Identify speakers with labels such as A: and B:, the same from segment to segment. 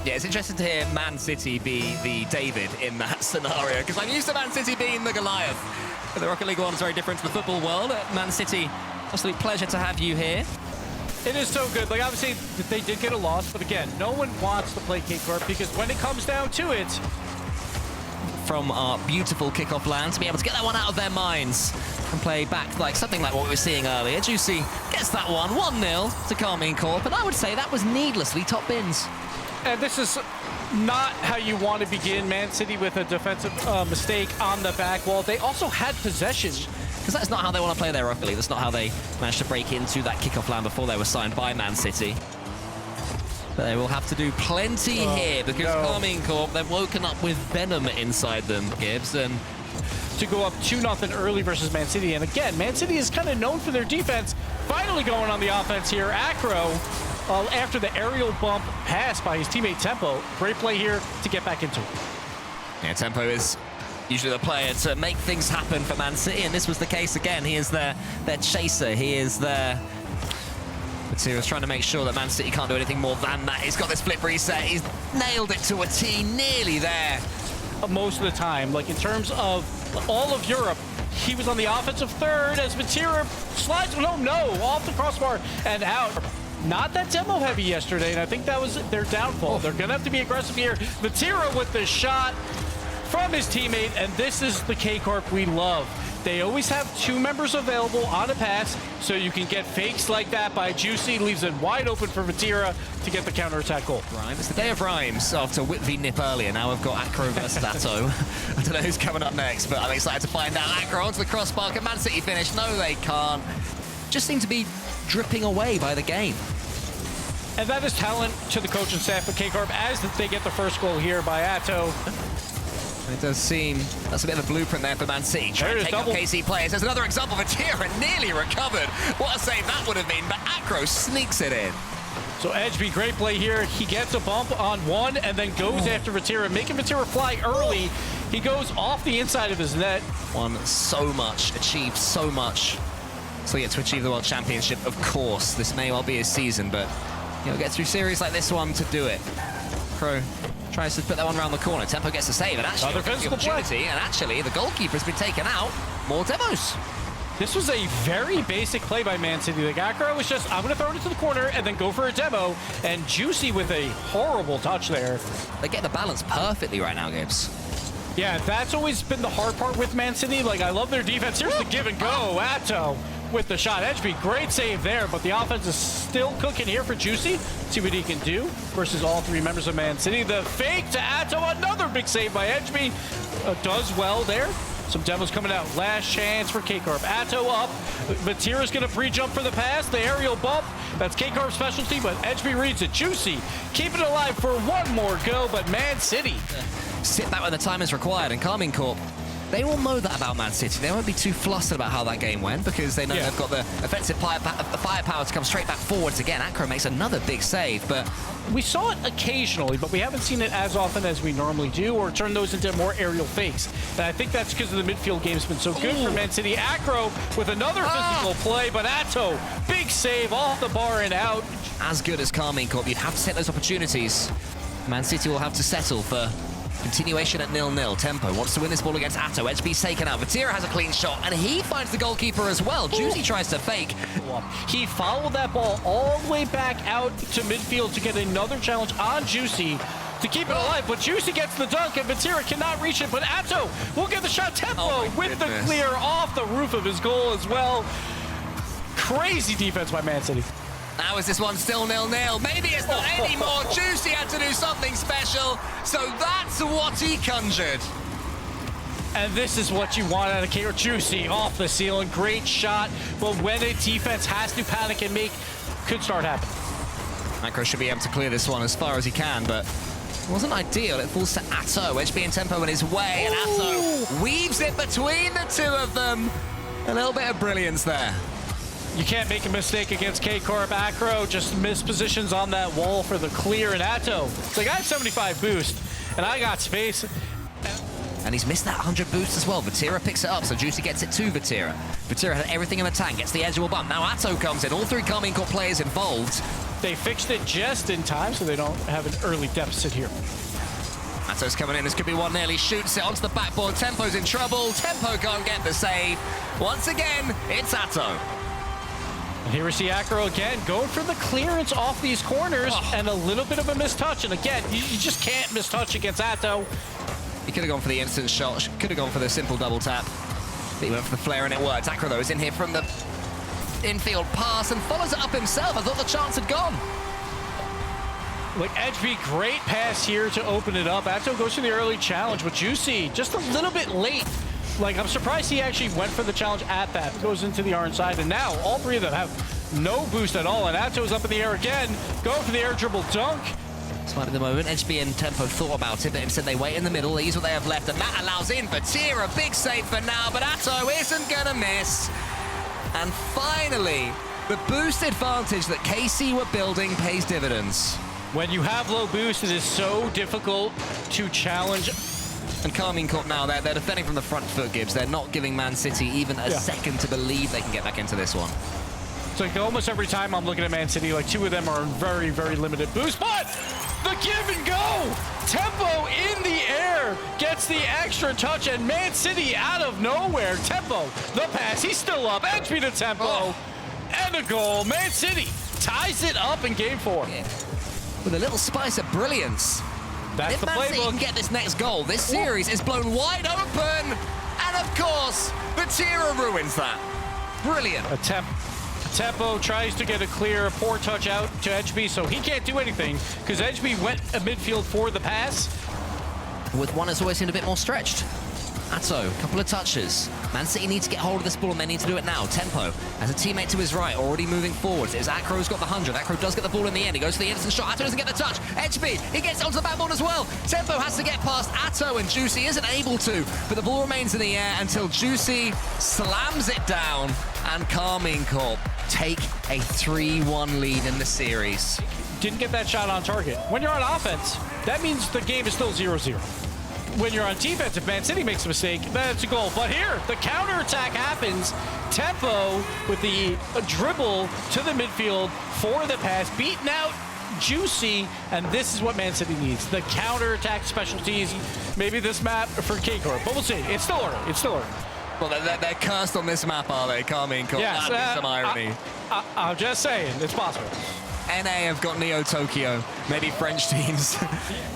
A: Yeah, it's interesting to hear Man City be the David in that scenario, because I'm used to Man City being the Goliath. But the Rocket League one is very different to the football world. Man City, absolute pleasure to have you here.
B: It is so good. Like, obviously, they did get a loss, but again, no one wants to play K-Corp because when it comes down to it...
A: From our beautiful kickoff land, to be able to get that one out of their minds and play back like something like what we were seeing earlier. Juicy gets that one, 1-0 to Karmine Corp, and I would say that was needlessly top bins.
B: And this is not how you want to begin. Man City with a defensive mistake on the back wall. They also had possession.
A: Because that's not how they want to play their Rocket League. That's not how they managed to break into that kickoff land before they were signed by Man City. But they will have to do plenty here because Karmine Corp, they've woken up with venom inside them, Gibbs. And
B: to go up 2-0 early versus Man City. And again, Man City is kind of known for their defense. Finally going on the offense here. Acro, after the aerial bump pass by his teammate Tempo. Great play here to get back into it.
A: Yeah, Tempo is usually the player to make things happen for Man City, and this was the case again. He is their chaser. He is their... He was trying to make sure that Man City can't do anything more than that. He's got this flip reset. He's nailed it to a T, nearly there.
B: Most of the time, like in terms of all of Europe, he was on the offensive third as Vatira slides, off the crossbar and out. Not that demo heavy yesterday, and I think that was their downfall. They're gonna have to be aggressive here. Vatira with the shot from his teammate, and this is the K-Corp we love. They always have two members available on a pass, so you can get fakes like that by Juicy, leaves it wide open for Vatira to get the counterattack goal.
A: Rhymes. It's the day of rhymes after Whitby nip earlier. Now we've got Acro versus Atto. I don't know who's coming up next, but I'm excited to find out. Acro onto the crossbar. Can Man City finish? No, they can't. Just seem to be dripping away by the game.
B: And that is talent to the coach and staff of K-Corp as they get the first goal here by Atto.
A: It does seem that's a bit of a blueprint there for Man City. Trying to take up KC players. There's another example of Vatira nearly recovered. What a save that would have been, but Acro sneaks it in.
B: So Edgeby, great play here. He gets a bump on one and then goes after Vatira, making Vatira fly early. He goes off the inside of his net.
A: Won so much, achieved so much. So yet to achieve the World Championship, of course. This may well be his season, but he'll get through series like this one to do it. Crow tries to put that one around the corner. Tempo gets the save, and actually the opportunity, and actually the goalkeeper's been taken out. More demos.
B: This was a very basic play by Man City. The Acro was just, I'm going to throw it into the corner and then go for a demo, and Juicy with a horrible touch there.
A: They get the balance perfectly right now, Gibbs.
B: Yeah, that's always been the hard part with Man City. Like, I love their defense. Here's the give and go. Atto with the shot. Edgeby, great save there, but the offense is still cooking here for Juicy. See what he can do versus all three members of Man City. The fake to Atto, another big save by Edgeby. Does well there. Some demos coming out. Last chance for K-Corp. Atto up. Vatira's going to pre-jump for the pass. The aerial bump. That's K-Corp's specialty, but Edgeby reads it. Juicy keep it alive for one more go, but Man City
A: sit back when the time is required, and Karmine Corp, they will know that about Man City. They won't be too flustered about how that game went because they know they've got the offensive firepower to come straight back forwards again. Acro makes another big save, but
B: we saw it occasionally, but we haven't seen it as often as we normally do, or turn those into more aerial fakes. And I think that's because of the midfield game's been so good for Man City. Acro with another physical play, but Atto, big save off the bar and out.
A: As good as Karmine Corp, you'd have to set those opportunities. Man City will have to settle for continuation at 0-0. Tempo wants to win this ball against Atto. Edgeby's taken out. Vatira has a clean shot, and he finds the goalkeeper as well. Juicy tries to fake.
B: He followed that ball all the way back out to midfield to get another challenge on Juicy to keep it alive, but Juicy gets the dunk, and Vatira cannot reach it, but Atto will get the shot. Tempo with the clear off the roof of his goal as well. Crazy defense by Man City.
A: Now is this one still 0-0? Maybe it's not anymore. Juicy had to do something special, so that's what he conjured.
B: And this is what you want out of K-Corp. Juicy off the ceiling, great shot, but when a defense has to panic and make, could start happening.
A: Acro should be able to clear this one as far as he can, but it wasn't ideal. It falls to Atto. Edgeby and Tempo in his way, and Atto weaves it between the two of them. A little bit of brilliance there.
B: You can't make a mistake against K-Corp. Acro just missed positions on that wall for the clear, and Atto, it's like, I have 75 boost, and I got space.
A: And he's missed that 100 boost as well. Vatira picks it up, so Juicy gets it to Vatira. Vatira had everything in the tank, gets the edgeable bump. Now Atto comes in, all three Karmine Corp players involved.
B: They fixed it just in time so they don't have an early deficit here.
A: Ato's coming in. This could be 1-0. He shoots it onto the backboard. Tempo's in trouble. Tempo can't get the save. Once again, it's Ato.
B: And here we see Acro again going for the clearance off these corners and a little bit of a mistouch. And again, you just can't mistouch against Ato.
A: He could have gone for the instant shot. Could have gone for the simple double tap. But he went for the flare and it worked. Acro, though, is in here from the infield pass and follows it up himself. I thought the chance had gone.
B: Like HB, great pass here to open it up. Ato goes for the early challenge, but Juicy just a little bit late. Like, I'm surprised he actually went for the challenge at that. Goes into the orange side, and now all three of them have no boost at all, and Ato's up in the air again, going for the air dribble dunk.
A: Smart at the moment. HB and Tempo thought about it, but instead they wait in the middle. These are what they have left, and that allows in Vatir, a big save for now, but Ato isn't gonna miss. And finally, the boost advantage that KC were building pays dividends.
B: When you have low boost, it is so difficult to challenge.
A: And Karmine Corp now, they're defending from the front foot, Gibbs. They're not giving Man City even a second to believe they can get back into this one.
B: So like almost every time I'm looking at Man City, like two of them are very, very limited boost, but the give and go! Tempo in the air gets the extra touch, and Man City out of nowhere. Tempo, the pass, he's still up. HB to Tempo, and a goal. Man City ties it up in game 4.
A: Yeah. With a little spice of brilliance.
B: That's
A: if
B: the
A: Man City
B: playbook.
A: can get this next goal, this series is blown wide open. And of course, Vatira ruins that. Brilliant.
B: Tempo tries to get a clear, poor touch out to HB, so he can't do anything because HB went a midfield for the pass.
A: With one that's always seemed a bit more stretched. Ato, couple of touches. Man City need to get hold of this ball and they need to do it now. Tempo has a teammate to his right, already moving forwards. It's Acro's got the 100. Acro does get the ball in the end. He goes for the instant shot. Ato doesn't get the touch. HB, he gets onto the backboard as well. Tempo has to get past Ato and Juicy isn't able to, but the ball remains in the air until Juicy slams it down and Karmine Corp take a 3-1 lead in the series.
B: Didn't get that shot on target. When you're on offense, that means the game is still 0-0. When you're on defense, if Man City makes a mistake, that's a goal. But here, the counterattack happens. Tempo with the dribble to the midfield for the pass, beaten out Juicy, and this is what Man City needs. The counterattack specialties, maybe this map for K-Corp, but we'll see. It's still early. It's still early.
A: Well, they're cursed on this map, are they? Karmine Corp.
B: Yes,
A: That'd be some irony.
B: I'm just saying, it's possible.
A: NA have got Neo Tokyo, maybe French teams.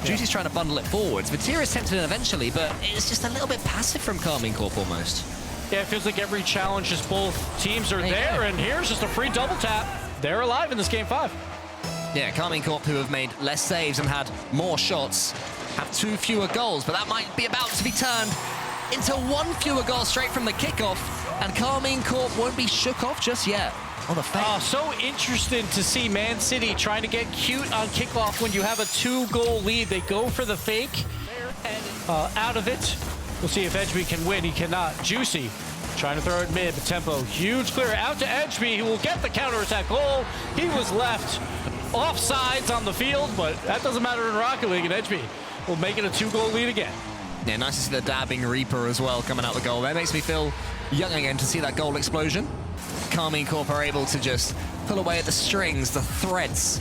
A: Juicy's trying to bundle it forwards. Vatira's tempted in eventually, but it's just a little bit passive from Karmine Corp almost.
B: Yeah, it feels like every challenge is both teams are there, and here's just a free double tap. They're alive in this game 5.
A: Yeah, Karmine Corp, who have made less saves and had more shots, have 2 fewer goals, but that might be about to be turned into 1 fewer goal straight from the kickoff, and Karmine Corp won't be shook off just yet. Oh, the fake.
B: So interesting to see Man City trying to get cute on kickoff when you have a 2-goal lead. They go for the fake out of it. We'll see if Edgeby can win. He cannot. Juicy trying to throw it mid, but Tempo, huge clear out to Edgeby, who will get the counterattack goal. He was left offsides on the field, but that doesn't matter in Rocket League, and Edgeby will make it a 2-goal lead again.
A: Yeah, nice to see the dabbing Reaper as well coming out the goal. That makes me feel young again to see that goal explosion. Karmine Corp are able to just pull away at the strings, the threads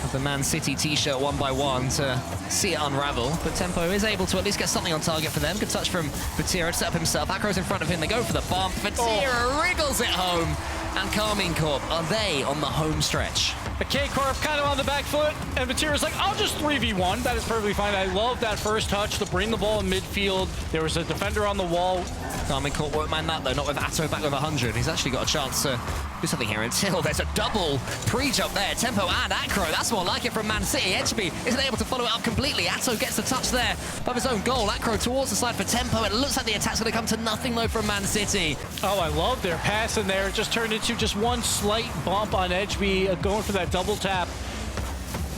A: of the Man City t-shirt one by one to see it unravel. But Tempo is able to at least get something on target for them. Good touch from Vatira to set up himself. Acro's in front of him. They go for the bump. Vatira wriggles it home. And Karmine Corp, are they on the home stretch?
B: The K-Corp kind of on the back foot, and Vatira's like, I'll just 3v1. That is perfectly fine. I love that first touch to bring the ball in midfield. There was a defender on the wall.
A: Karmine Corp won't mind that, though, not with Ato back with 100. He's actually got a chance to do something here until there's a double pre-jump there. Tempo and Acro, that's more like it from Man City. Edgeby isn't able to follow it up completely. Ato gets the touch there of his own goal. Acro towards the side for Tempo. It looks like the attack's going to come to nothing, though, from Man City.
B: Oh, I love their pass in there. It just turned into just one slight bump on Edgeby. Going for that double tap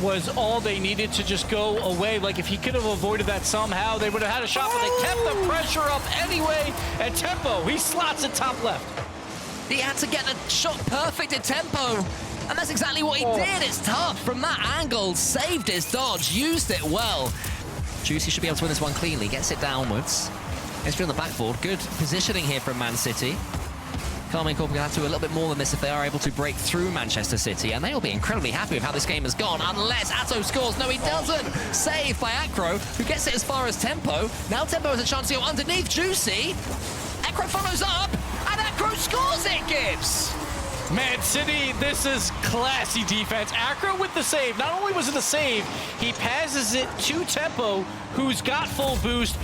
B: was all they needed to just go away. Like, if he could have avoided that somehow, they would have had a shot, but they kept the pressure up anyway. And Tempo, he slots it top left.
A: He had to get the shot perfect at Tempo, and that's exactly what he did. It's tough from that angle. Saved his dodge, used it well. Juicy should be able to win this one cleanly. Gets it downwards. It's on the backboard. Good positioning here from Man City. Karmine Corp are going to have to do a little bit more than this if they are able to break through Manchester City, and they will be incredibly happy with how this game has gone, unless Atto scores. No, he doesn't! Saved by Acro, who gets it as far as Tempo. Now Tempo has a chance to go underneath Juicy. Acro follows up, and Acro scores it, Gibbs!
B: Man City, this is classy defense. Acro with the save. Not only was it a save, he passes it to Tempo, who's got full boost.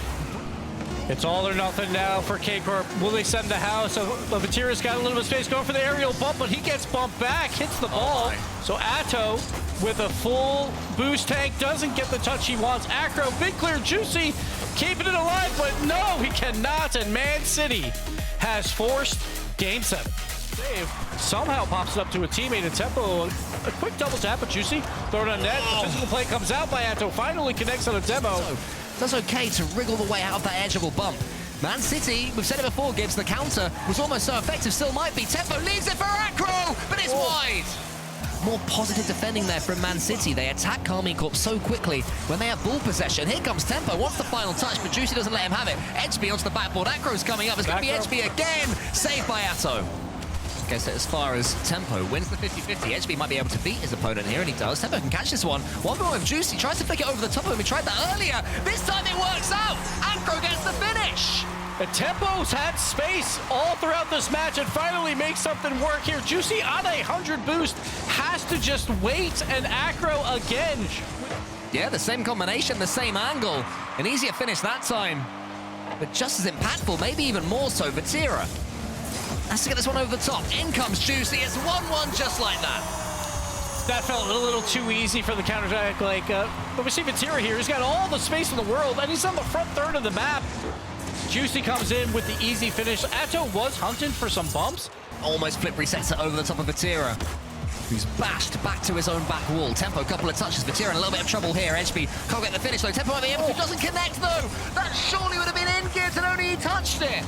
B: It's all or nothing now for K-Corp. Will they send the house? So Vatira's got a little bit of space going for the aerial bump, but he gets bumped back, hits the ball. So Atto, with a full boost tank, doesn't get the touch he wants. Acro, big clear, Juicy, keeping it alive, but no, he cannot. And Man City has forced Game 7. Save somehow pops it up to a teammate in Tempo. A quick double tap with Juicy. Throw it on net. The physical play comes out by Atto. Finally connects on a demo.
A: Does okay to wriggle the way out of that edgeable bump. Man City, we've said it before, Gibbs, the counter was almost so effective, still might be. Tempo leaves it for Acro, but it's wide. More positive defending there from Man City. They attack Karmine Corp so quickly when they have ball possession. Here comes Tempo, wants the final touch, but Juicy doesn't let him have it. Edgeby onto the backboard. Acro's coming up. It's going to be Edgeby again. Saved by Atto. Gets it as far as Tempo wins the 50-50. Edgeby might be able to beat his opponent here, and he does. Tempo can catch this one. One more with Juicy. Tries to flick it over the top of him. He tried that earlier. This time it works out. Acro gets the finish.
B: The Tempo's had space all throughout this match and finally makes something work here. Juicy on 100 boost has to just wait, and Acro again.
A: Yeah, the same combination, the same angle. An easier finish that time, but just as impactful, maybe even more so. Vatira has to get this one over the top. In comes Juicy. It's 1-1 just like that.
B: That felt a little too easy for the counterattack. But we see Vatira here. He's got all the space in the world, and he's on the front third of the map. Juicy comes in with the easy finish. Atto was hunting for some bumps.
A: Almost flip resets it over the top of Vatira, who's bashed back to his own back wall. Tempo, a couple of touches. Vatira in a little bit of trouble here. Edgeby can't get the finish though. Tempo might be able to. Doesn't connect though. That surely would have been in, Gibbs, and only he touched it.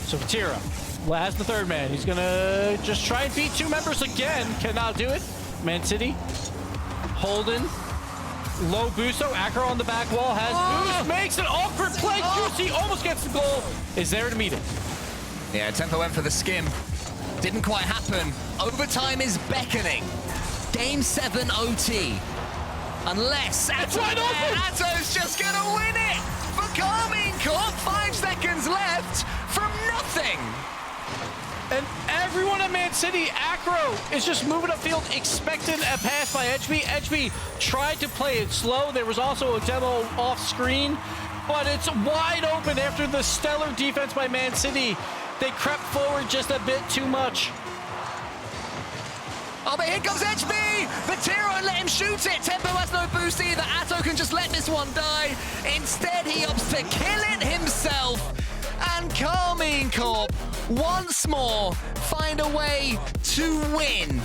B: So Vatira has the third man. He's gonna just try and beat two members again. Cannot do it. Man City holding low boost. So Acro on the back wall has boost. Makes an awkward play. Juicy almost gets the goal. Is there to meet it.
A: Yeah, Tempo went for the skim. Didn't quite happen. Overtime is beckoning. Game 7 OT. Unless Atto's just gonna win it for Karmine Corp. 5 seconds left from nothing.
B: And everyone at Man City, Acro is just moving upfield, expecting a pass by Edgeby. Edgeby tried to play it slow. There was also a demo off screen, but it's wide open after the stellar defense by Man City. They crept forward just a bit too much.
A: Oh, but here comes Edgeby! Vatira let him shoot it! Tempo has no boost either. Atto can just let this one die. Instead, he opts to kill it himself. And Karmine Corp once more find a way to win.